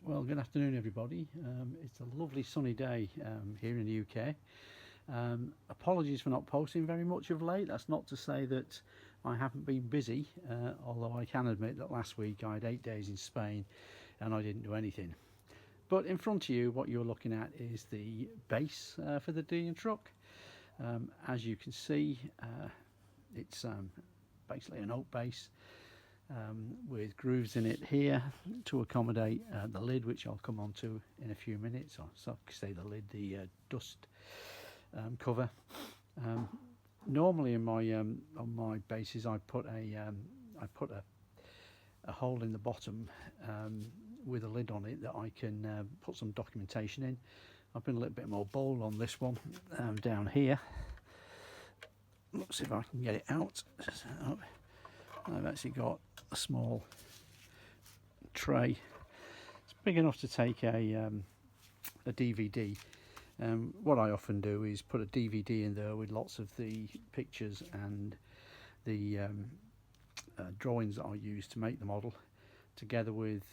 Well, good afternoon, everybody. It's a lovely sunny day here in the UK. Apologies for not posting very much of late. That's not to say that I haven't been busy, although I can admit that last week I had 8 days in Spain and I didn't do anything. But in front of you, what you're looking at is the base for the Dion truck. As you can see, it's basically an oak base. With grooves in it here to accommodate the lid, which I'll come on to in a few minutes. Or so say the lid, the dust cover. Normally in my on my bases, I put a hole in the bottom with a lid on it that I can put some documentation in. I've been a little bit more bold on this one down here. Let's see if I can get it out. I've actually got a small tray. It's big enough to take a DVD. What I often do is put a DVD in there with lots of the pictures and the drawings that I use to make the model, together with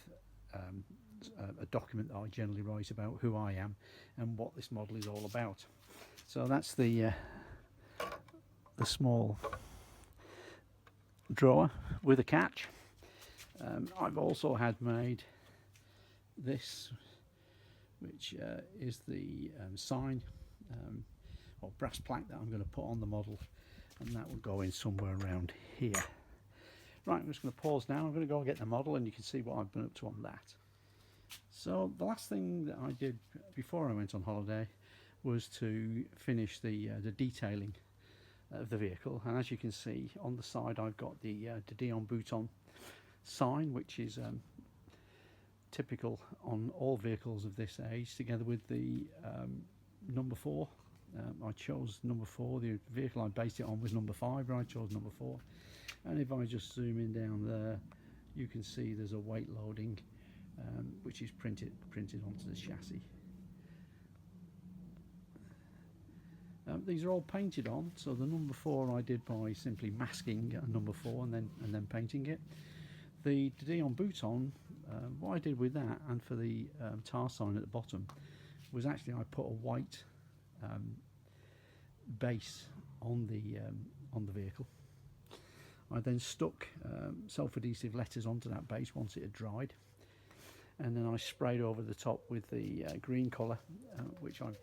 a document that I generally write about who I am and what this model is all about. So that's the small drawer with a catch. I've also had made this, which is the sign or brass plaque that I'm going to put on the model, and that will go in somewhere around here. Right, I'm just going to pause now. I'm going to go and get the model and you can see what I've been up to on that. So the last thing that I did before I went on holiday was to finish the detailing of the vehicle, and as you can see on the side I've got the Dion Bouton sign, which is typical on all vehicles of this age, together with the number 4. I chose number 4. The vehicle I based it on was number 5, but I chose number 4. And if I just zoom in down there, you can see there's a weight loading which is printed onto the chassis. These are all painted on, so the number 4 I did by simply masking a number 4 and then painting it. The Dion Bouton, what I did with that, and for the tar sign at the bottom, was actually I put a white base on the vehicle. I then stuck self-adhesive letters onto that base once it had dried, and then I sprayed over the top with the green colour, which I've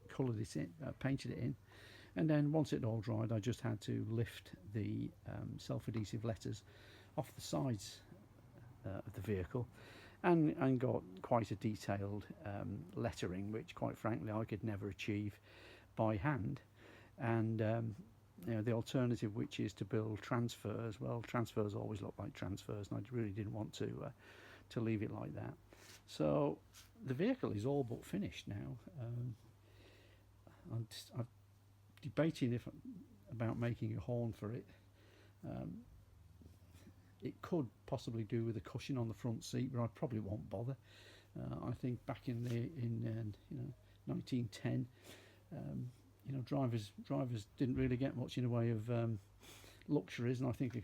coloured it in, painted it in, and then once it all dried I just had to lift the self-adhesive letters off the sides of the vehicle and got quite a detailed lettering, which quite frankly I could never achieve by hand. And you know, the alternative, which is to build transfers, well, transfers always look like transfers, and I really didn't want to leave it like that. So the vehicle is all but finished now. I'm debating about making a horn for it. It could possibly do with a cushion on the front seat, but I probably won't bother. I think back in 1910, drivers didn't really get much in the way of luxuries, and I think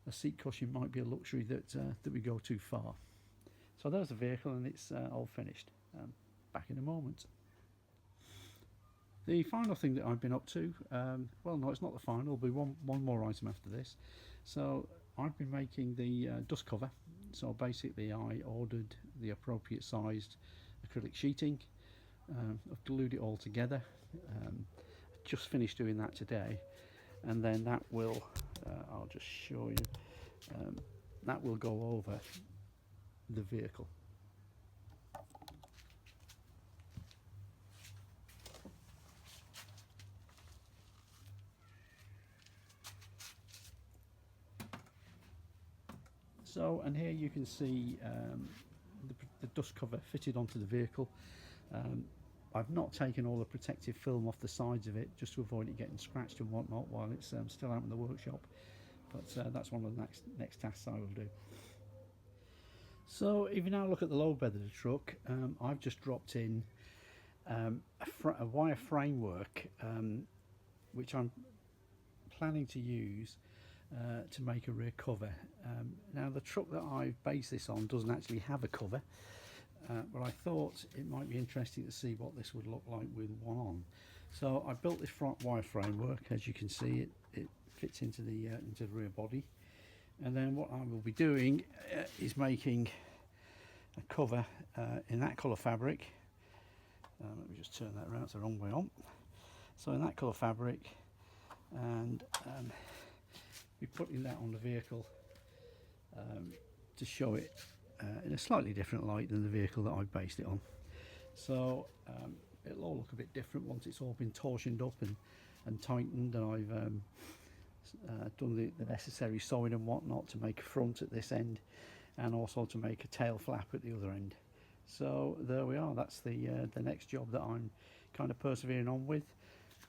a seat cushion might be a luxury that we go too far. So there's the vehicle, and it's all finished. Back in a moment. The final thing that I've been up to, well, no, it's not the final. There'll be one more item after this. So I've been making the dust cover. So basically I ordered the appropriate sized acrylic sheeting. I've glued it all together. Just finished doing that today, and then that will, I'll just show you, that will go over the vehicle. So, and here you can see the dust cover fitted onto the vehicle. I've not taken all the protective film off the sides of it, just to avoid it getting scratched and whatnot while it's still out in the workshop. But that's one of the next tasks I will do. So if you now look at the lower bed of the truck, I've just dropped in a wire framework, which I'm planning to use to make a rear cover. Now the truck that I've based this on doesn't actually have a cover, but I thought it might be interesting to see what this would look like with one on. So I built this front wire framework. As you can see, it fits into the rear body, and then what I will be doing is making a cover in that colour fabric. Let me just turn that around, it's the wrong way on. So in that colour fabric, and be putting that on the vehicle to show it in a slightly different light than the vehicle that I based it on. So it'll all look a bit different once it's all been torsioned up and tightened, and I've done the necessary sewing and whatnot to make a front at this end, and also to make a tail flap at the other end. So there we are. That's the next job that I'm kind of persevering on with.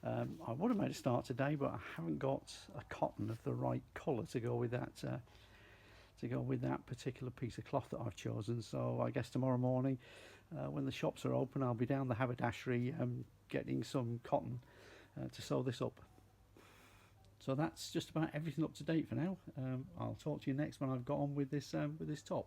I would have made a start today, but I haven't got a cotton of the right colour to go with that particular piece of cloth that I've chosen. So I guess tomorrow morning, when the shops are open, I'll be down the haberdashery getting some cotton to sew this up. So that's just about everything up to date for now. I'll talk to you next when I've got on with this top.